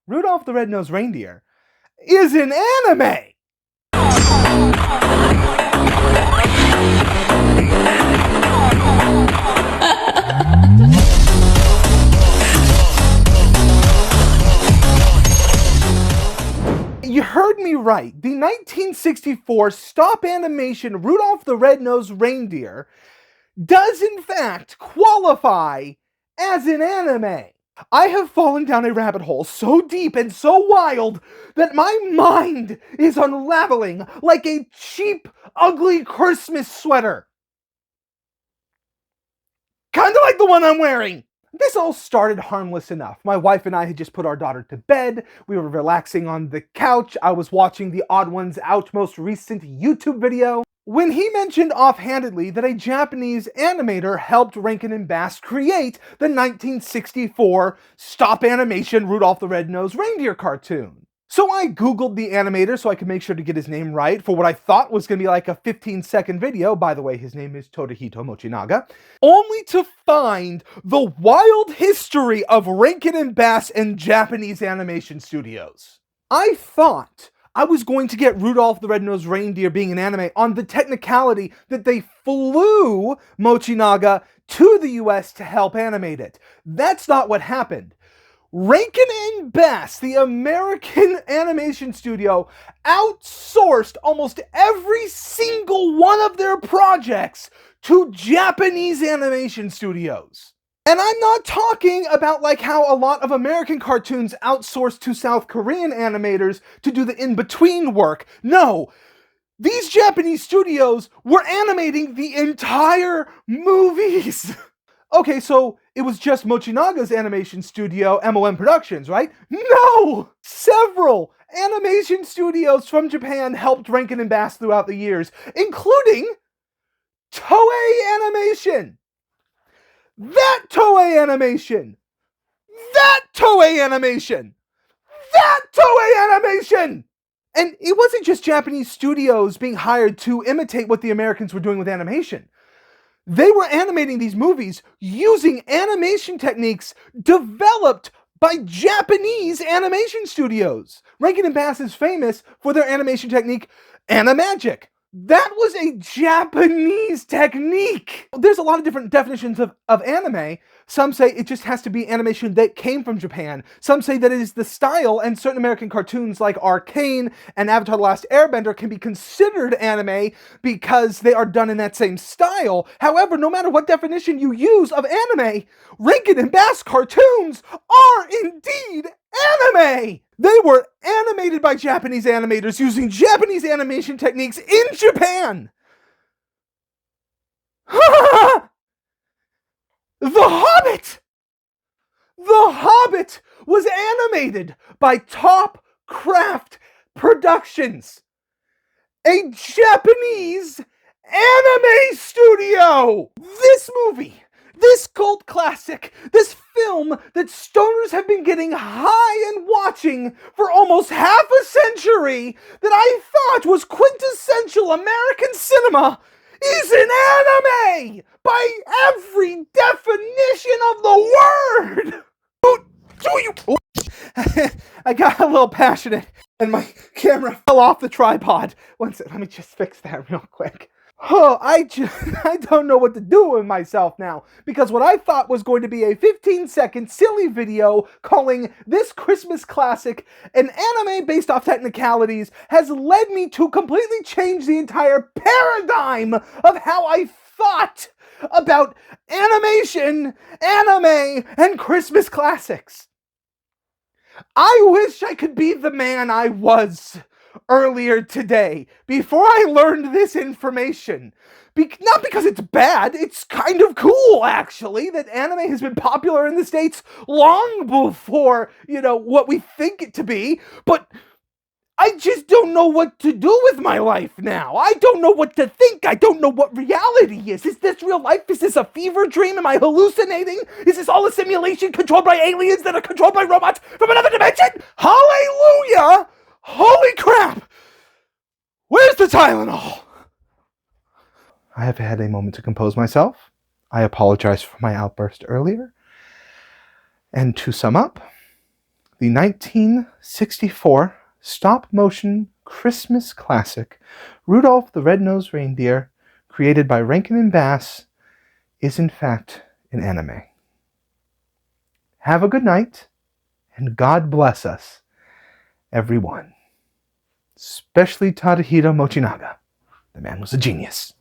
Rudolph the Red-Nosed Reindeer is an anime! You heard me right. The 1964 stop animation Rudolph the Red-Nosed Reindeer does in fact qualify as an anime. I have fallen down a rabbit hole so deep and so wild that my mind is unraveling like a cheap, ugly Christmas sweater. Kinda like the one I'm wearing. This all started harmless enough. My wife and I had just put our daughter to bed. We were relaxing on the couch. I was watching the Odd Ones Out most recent YouTube video when he mentioned offhandedly that a Japanese animator helped Rankin and Bass create the 1964 stop animation Rudolph the Red-Nosed Reindeer cartoon. So I googled the animator so I could make sure to get his name right for what I thought was going to be like a 15-second video. By the way, his name is Todahito Mochinaga. Only to find the wild history of Rankin and Bass and Japanese animation studios. I thought I was going to get Rudolph the Red-Nosed Reindeer being an anime on the technicality that they flew Mochinaga to the US to help animate it. That's not what happened. Rankin and Bass, the American animation studio, outsourced almost every single one of their projects to Japanese animation studios. And I'm not talking about like how a lot of American cartoons outsource to South Korean animators to do the in-between work. No, these Japanese studios were animating the entire movies. Okay, so it was just Mochinaga's animation studio, MOM Productions, right? No! Several animation studios from Japan helped Rankin and Bass throughout the years, including Toei Animation. That Toei Animation! That Toei Animation! That Toei Animation! And it wasn't just Japanese studios being hired to imitate what the Americans were doing with animation. They were animating these movies using animation techniques developed by Japanese animation studios. Rankin and Bass is famous for their animation technique, Animagic. That was a Japanese technique! There's a lot of different definitions of anime. Some say it just has to be animation that came from Japan. Some say that it is the style, and certain American cartoons like Arcane and Avatar The Last Airbender can be considered anime because they are done in that same style. However, no matter what definition you use of anime, Rankin and Bass cartoons are indeed anime! They were animated by Japanese animators using Japanese animation techniques in Japan! The Hobbit! The Hobbit was animated by Top Craft Productions, a Japanese anime studio! This movie, this cult classic, this film that stoners have been getting high and watching for almost half a century that I thought was quintessential American cinema is an anime by every definition of the word! I got a little passionate and my camera fell off the tripod. One second, let me just fix that real quick. Oh, I don't know what to do with myself now, because what I thought was going to be a 15-second silly video calling this Christmas classic an anime based off technicalities has led me to completely change the entire paradigm of how I thought about animation, anime, and Christmas classics. I wish I could be the man I was earlier today, before I learned this information. Not because it's bad, it's kind of cool, actually, that anime has been popular in the States long before, what we think it to be, but I just don't know what to do with my life now. I don't know what to think. I don't know what reality is. Is this real life? Is this a fever dream? Am I hallucinating? Is this all a simulation controlled by aliens that are controlled by robots from another dimension? Hallelujah! Holy crap! Where's the Tylenol? I have had a moment to compose myself. I apologize for my outburst earlier. And to sum up, The 1964 stop-motion Christmas classic, Rudolph the Red-Nosed Reindeer, created by Rankin and Bass, is in fact an anime. Have a good night, and God bless us, everyone. Especially Tadahiro Mochinaga. The man was a genius.